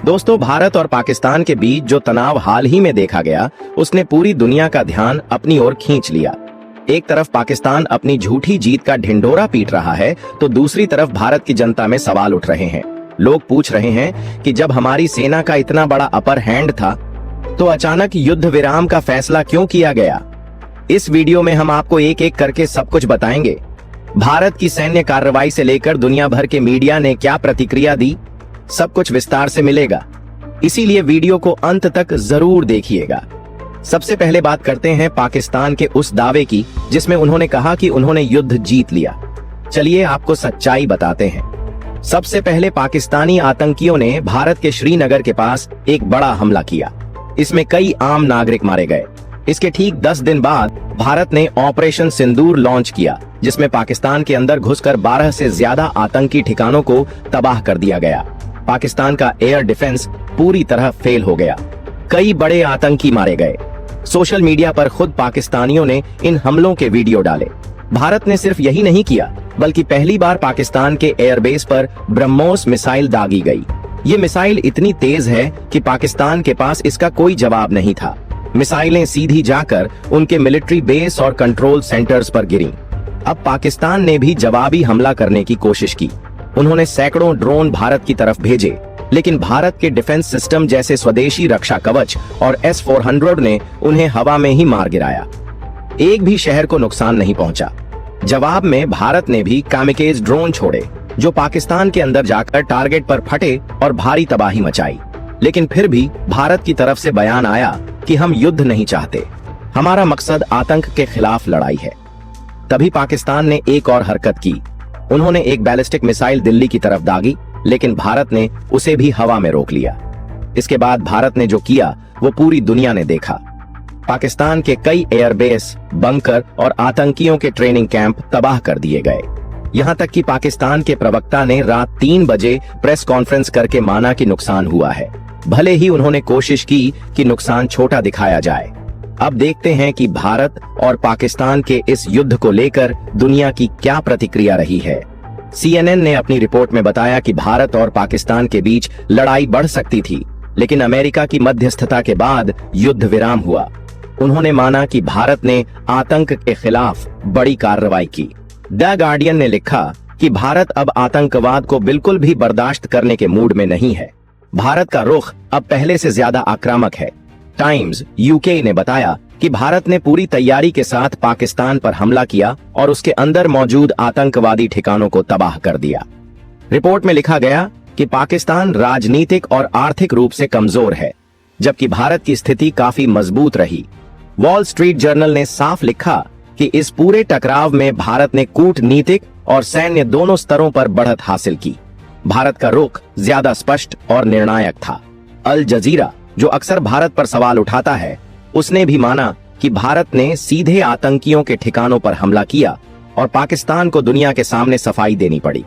दोस्तों, भारत और पाकिस्तान के बीच जो तनाव हाल ही में देखा गया, उसने पूरी दुनिया का ध्यान अपनी ओर खींच लिया। एक तरफ पाकिस्तान अपनी झूठी जीत का ढिंढोरा पीट रहा है, तो दूसरी तरफ भारत की जनता में सवाल उठ रहे हैं। लोग पूछ रहे हैं कि जब हमारी सेना का इतना बड़ा अपर हैंड था, तो अचानक युद्ध विराम का फैसला क्यों किया गया? इस वीडियो में हम आपको एक एक करके सब कुछ बताएंगे। भारत की सैन्य कार्रवाई से लेकर दुनिया भर के मीडिया ने क्या प्रतिक्रिया दी, सब कुछ विस्तार से मिलेगा, इसीलिए वीडियो को अंत तक जरूर देखिएगा। सबसे पहले बात करते हैं पाकिस्तान के उस दावे की जिसमें उन्होंने कहा कि उन्होंने युद्ध जीत लिया। चलिए आपको सच्चाई बताते हैं। सबसे पहले पाकिस्तानी आतंकियों ने भारत के श्रीनगर के पास एक बड़ा हमला किया। इसमें कई आम नागरिक मारे गए। इसके ठीक 10 दिन बाद भारत ने ऑपरेशन सिंदूर लॉन्च किया, जिसमें पाकिस्तान के अंदर घुसकर 12 से ज्यादा आतंकी ठिकानों को तबाह कर दिया गया। पाकिस्तान का एयर डिफेंस पूरी तरह फेल हो गया। कई बड़े आतंकी मारे गए। सोशल मीडिया पर खुद पाकिस्तानियों ने इन हमलों के वीडियो डाले। भारत ने सिर्फ यही नहीं किया, बल्कि पहली बार पाकिस्तान के एयरबेस पर ब्रह्मोस मिसाइल दागी गई। ये मिसाइल इतनी तेज है कि पाकिस्तान के पास इसका कोई जवाब नहीं था। मिसाइलें सीधी जाकर उनके मिलिट्री बेस और कंट्रोल सेंटर्स पर गिरीं। अब पाकिस्तान ने भी जवाबी हमला करने की कोशिश की। उन्होंने सैकड़ों ड्रोन भारत की तरफ भेजे, लेकिन भारत के डिफेंस सिस्टम जैसे स्वदेशी रक्षा कवच और S-400 ने उन्हें हवा में ही मार गिराया। एक भी शहर को नुकसान नहीं पहुंचा। जवाब में भारत ने भी कामिकेज ड्रोन छोड़े, जो पाकिस्तान के अंदर जाकर टारगेट पर फटे और भारी तबाही मचाई। लेकिन फिर भी भारत की तरफ से बयान आया कि हम युद्ध नहीं चाहते, हमारा मकसद आतंक के खिलाफ लड़ाई है। तभी पाकिस्तान ने एक और हरकत की। उन्होंने एक बैलिस्टिक मिसाइल दिल्ली की तरफ दागी, लेकिन भारत ने उसे भी हवा में रोक लिया। इसके बाद भारत ने जो किया वो पूरी दुनिया ने देखा। पाकिस्तान के कई एयरबेस, बंकर और आतंकियों के ट्रेनिंग कैंप तबाह कर दिए गए। यहाँ तक कि पाकिस्तान के प्रवक्ता ने रात 3 बजे प्रेस कॉन्फ्रेंस करके माना कि नुकसान हुआ है। भले ही उन्होंने कोशिश की कि नुकसान छोटा दिखाया जाए। अब देखते हैं कि भारत और पाकिस्तान के इस युद्ध को लेकर दुनिया की क्या प्रतिक्रिया रही है। CNN ने अपनी रिपोर्ट में बताया कि भारत और पाकिस्तान के बीच लड़ाई बढ़ सकती थी, लेकिन अमेरिका की मध्यस्थता के बाद युद्ध विराम हुआ। उन्होंने माना कि भारत ने आतंक के खिलाफ बड़ी कार्रवाई की। द गार्डियन ने लिखा कि भारत अब आतंकवाद को बिल्कुल भी बर्दाश्त करने के मूड में नहीं है। भारत का रुख अब पहले से ज्यादा आक्रामक है। टाइम्स UK ने बताया कि भारत ने पूरी तैयारी के साथ पाकिस्तान पर हमला किया और उसके अंदर मौजूद आतंकवादी ठिकानों को तबाह कर दिया। रिपोर्ट में लिखा गया कि पाकिस्तान राजनीतिक और आर्थिक रूप से कमजोर है, जबकि भारत की स्थिति काफी मजबूत रही। वॉल स्ट्रीट जर्नल ने साफ लिखा कि इस पूरे टकराव में भारत ने कूटनीतिक और सैन्य दोनों स्तरों पर बढ़त हासिल की। भारत का रुख ज्यादा स्पष्ट और निर्णायक था। अल जजीरा, जो अक्सर भारत पर सवाल उठाता है, उसने भी माना कि भारत ने सीधे आतंकियों के ठिकानों पर हमला किया और पाकिस्तान को दुनिया के सामने सफाई देनी पड़ी।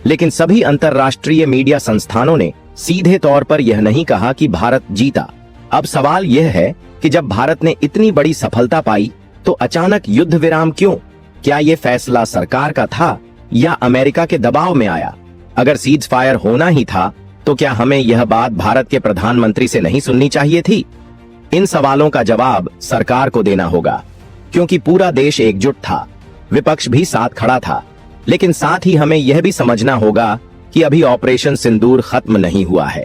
लेकिन सभी अंतर्राष्ट्रीय मीडिया संस्थानों ने सीधे तौर पर यह नहीं कहा कि भारत जीता। अब सवाल यह है कि जब भारत ने इतनी बड़ी सफलता पाई, तो अचानक युद्ध विराम क्यों? क्या ये फैसला सरकार का था या अमेरिका के दबाव में आया? अगर सीज फायर होना ही था, तो क्या हमें यह बात भारत के प्रधानमंत्री से नहीं सुननी चाहिए थी? इन सवालों का जवाब सरकार को देना होगा, क्योंकि पूरा देश एकजुट था, विपक्ष भी साथ खड़ा था। लेकिन साथ ही हमें यह भी समझना होगा कि अभी ऑपरेशन सिंदूर खत्म नहीं हुआ है।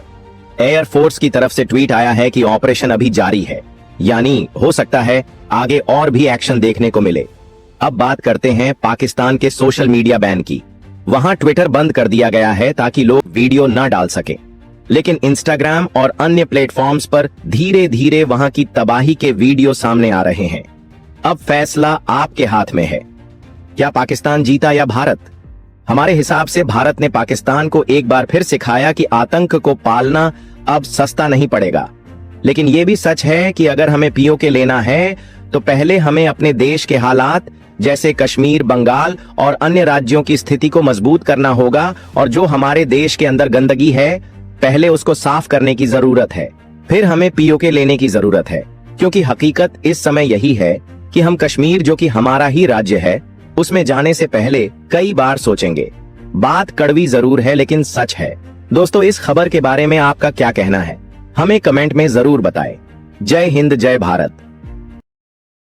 एयरफोर्स की तरफ से ट्वीट आया है कि ऑपरेशन अभी जारी है, यानी हो सकता है आगे और भी एक्शन देखने को मिले। अब बात करते हैं पाकिस्तान के सोशल मीडिया बैन की। वहां ट्विटर बंद कर दिया गया है ताकि लोग वीडियो न डाल सकें, लेकिन इंस्टाग्राम और अन्य प्लेटफॉर्म्स पर धीरे धीरे वहां की तबाही के वीडियो सामने आ रहे हैं। अब फैसला आपके हाथ में है। क्या पाकिस्तान जीता या भारत? हमारे हिसाब से भारत ने पाकिस्तान को एक बार फिर सिखाया कि आतंक को पालना अब सस्ता नहीं पड़ेगा। लेकिन यह भी सच है कि अगर हमें POK लेना है, तो पहले हमें अपने देश के हालात जैसे कश्मीर, बंगाल और अन्य राज्यों की स्थिति को मजबूत करना होगा, और जो हमारे देश के अंदर गंदगी है, पहले उसको साफ करने की जरूरत है। फिर हमें POK लेने की जरूरत है, क्योंकि हकीकत इस समय यही है कि हम कश्मीर, जो कि हमारा ही राज्य है, उसमें जाने से पहले कई बार सोचेंगे। बात कड़वी जरूर है, लेकिन सच है। दोस्तों, इस खबर के बारे में आपका क्या कहना है, हमें कमेंट में जरूर बताएं। जय हिंद, जय भारत।